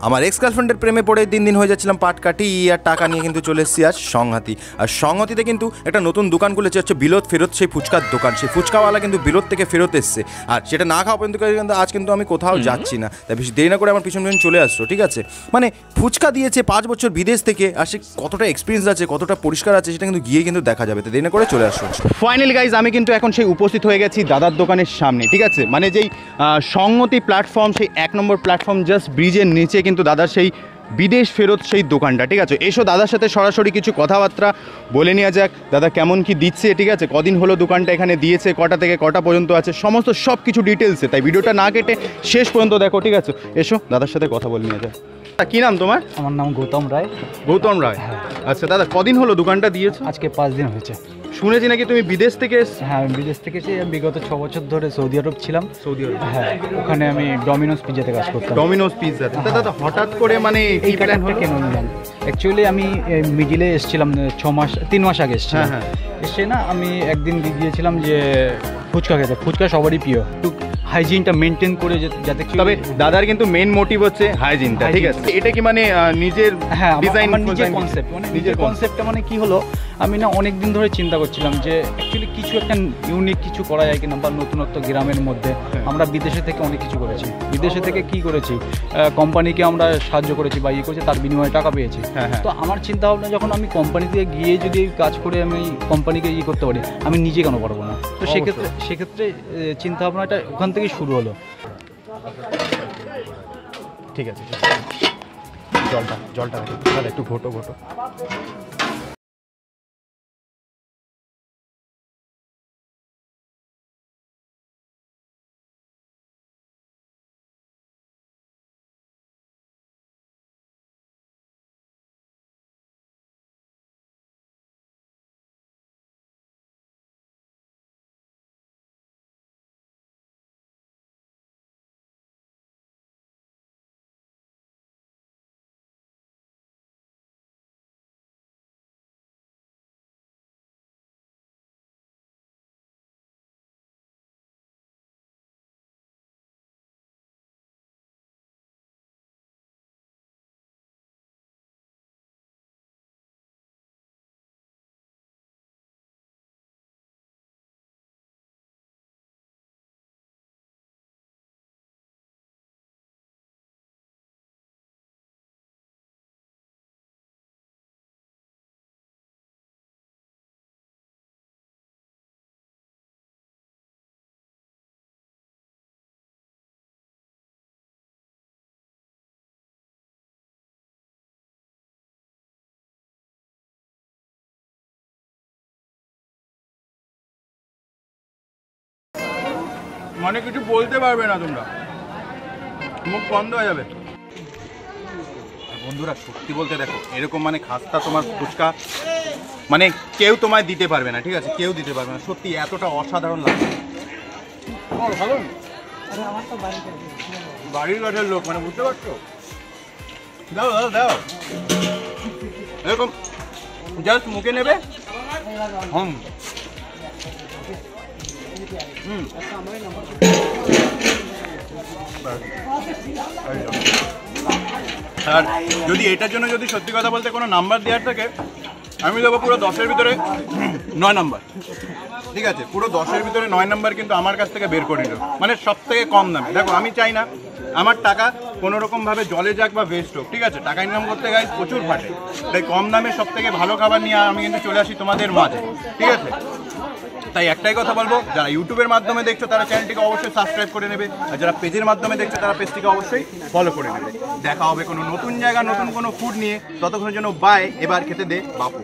আমার এক্স গার্লফ্রেন্ডের প্রেমে পড়ে দিন হয়ে যাচ্ছিলাম পাটকাঠি আর টাকা নিয়ে কিন্তু চলে এসেছি আজ সংহতি। আর সংহতিতে কিন্তু একটা নতুন দোকান খুলেছে হচ্ছে বিলোত ফেরত, সেই ফুচকার দোকান। সেই ফুচকাওয়ালা কিন্তু বিলোত থেকে ফেরত এসছে, আর সেটা না খাওয়া পর্যন্ত কিন্তু আজ কিন্তু আমি কোথাও যাচ্ছি না। তাই বেশি দেরি না করে আমার পিছন চলে আসছো, ঠিক আছে? মানে ফুচকা দিয়েছে 5 বছর বিদেশ থেকে, আর সে কতটা এক্সপিরিয়েন্স আছে, কতটা পরিষ্কার আছে, সেটা কিন্তু গিয়ে কিন্তু দেখা যাবে। তো দেরি না করে চলে আসছো। ফাইনালি গাইজ, আমি কিন্তু এখন সেই উপস্থিত হয়ে গেছি দাদার দোকানের সামনে, ঠিক আছে? মানে যেই সংহতি প্ল্যাটফর্ম, সেই 1 নম্বর প্ল্যাটফর্ম জাস্ট ব্রিজের নিচে কিন্তু দাদার সেই বিদেশ ফেরত সেই দোকানটা, ঠিক আছে? এসো দাদার সাথে সরাসরি কিছু কথাবার্তা বলে নেওয়া যাক। দাদা কেমন কি দিচ্ছে, ঠিক আছে? কদিন হলো দোকানটা এখানে দিয়েছে, কটা থেকে কটা পর্যন্ত আছে, সমস্ত সব কিছু ডিটেলসে। তাই ভিডিওটা না কেটে শেষ পর্যন্ত দেখো, ঠিক আছে? এসো দাদার সাথে কথা বলে নেওয়া যাক। কি নাম তোমার? আমার নাম গৌতম রায়। গৌতম রায়, আচ্ছা দাদা কদিন হলো দোকানটা দিয়েছো? আজকে 5 দিন হয়েছে। শুনেছি নাকি তুমি বিদেশ থেকে এসেছো? হ্যাঁ, আমি বিদেশ থেকে এসেছি। বিগত 6 বছর ধরে সৌদি আরব ছিলাম। সৌদি আরব? হ্যাঁ, ওখানে আমি ডমিনোস পিজ্জাতে কাজ করতাম। Domino's pizza. দাদা হঠাৎ করে মানে এই প্ল্যানটা কেন নিলাম? অ্যাকচুয়ালি আমি মিডিলে এসেছিলাম 3 মাস আগে এসেছিলাম। হ্যাঁ, এসে না আমি একদিন গিয়েছিলাম যে ফুচকা খেতে। ফুচকা সবারই প্রিয়, একটু হাইজিনটা মেনটেন করে যাতে। তবে দাদার কিন্তু মেন মোটিভ হচ্ছে হাইজিনটা, ঠিক আছে? এটা কি মানে নিজের ডিজাইন, নিজের কনসেপ্ট, মানে নিজের কনসেপ্টটা মানে কি হলো, আমি না অনেক দিন ধরে চিন্তা করছিলাম যে অ্যাকচুয়ালি কিছু একটা ইউনিক কিছু করা যায় কিনা, বা নতুনত্ব গ্রামের মধ্যে। আমরা বিদেশে থেকে অনেক কিছু করেছি। বিদেশে থেকে কি করেছি, কোম্পানিকে আমরা সাহায্য করেছি বা ইয়ে করেছি, তার বিনিময়ে টাকা পেয়েছি। তো আমার চিন্তা ভাবনা, যখন আমি কোম্পানিতে গিয়ে যদি কাজ করে আমি কোম্পানিকে ইয়ে করতে পারি, আমি নিজে কেন পারবো না? তো সেক্ষেত্রে চিন্তা ভাবনাটা ওখান থেকেই শুরু হলো। ঠিক আছে, জলটা একটু ঘোটো। মানে কিছু বলতে পারবে না তোমরা, মুখ বন্ধ হয়ে যাবে। বন্ধুরা সত্যি বলতে দেখো, এরকম মানে খাস্তা তোমার ফুচকা মানে কেউ তোমায় দিতে পারবে না, ঠিক আছে? কেউ দিতে পারবে না, সত্যি এতটা অসাধারণ লাগে। বাড়ির কাছের লোক, মানে বুঝতে পারছো? দাও এরকম জাস্ট মুখে নেবে। আর যদি এটার জন্য যদি সত্যি কথা বলতে কোনো নাম্বার দেওয়ার থাকে, আমি দেবো পুরো 10-এর ভিতরে 9 নাম্বার, ঠিক আছে? পুরো 10-এর ভিতরে 9 নাম্বার কিন্তু আমার কাছ থেকে বের করে নিল, মানে সব থেকে কম দামে। দেখো আমি চাই না আমার টাকা কোনো রকমভাবে জলে যাক বা ওয়েস্ট হোক, ঠিক আছে? টাকা ইনকাম করতে গাইজ প্রচুর ফাটে, তাই কম দামে সব থেকে ভালো খাবার নিয়ে আমি কিন্তু চলে আসি তোমাদের মাঝে, ঠিক আছে? তাই একটাই কথা বলবো, যারা ইউটিউবের মাধ্যমে দেখছো তারা চ্যানেলটিকে অবশ্যই সাবস্ক্রাইব করে নেবে, আর যারা পেজের মাধ্যমে দেখছো তারা পেজটিকে অবশ্যই ফলো করে নেবে। দেখা হবে কোনো নতুন জায়গা, নতুন কোনো ফুড নিয়ে। ততক্ষণের জন্য বাই। এবার খেতে দে বাপু।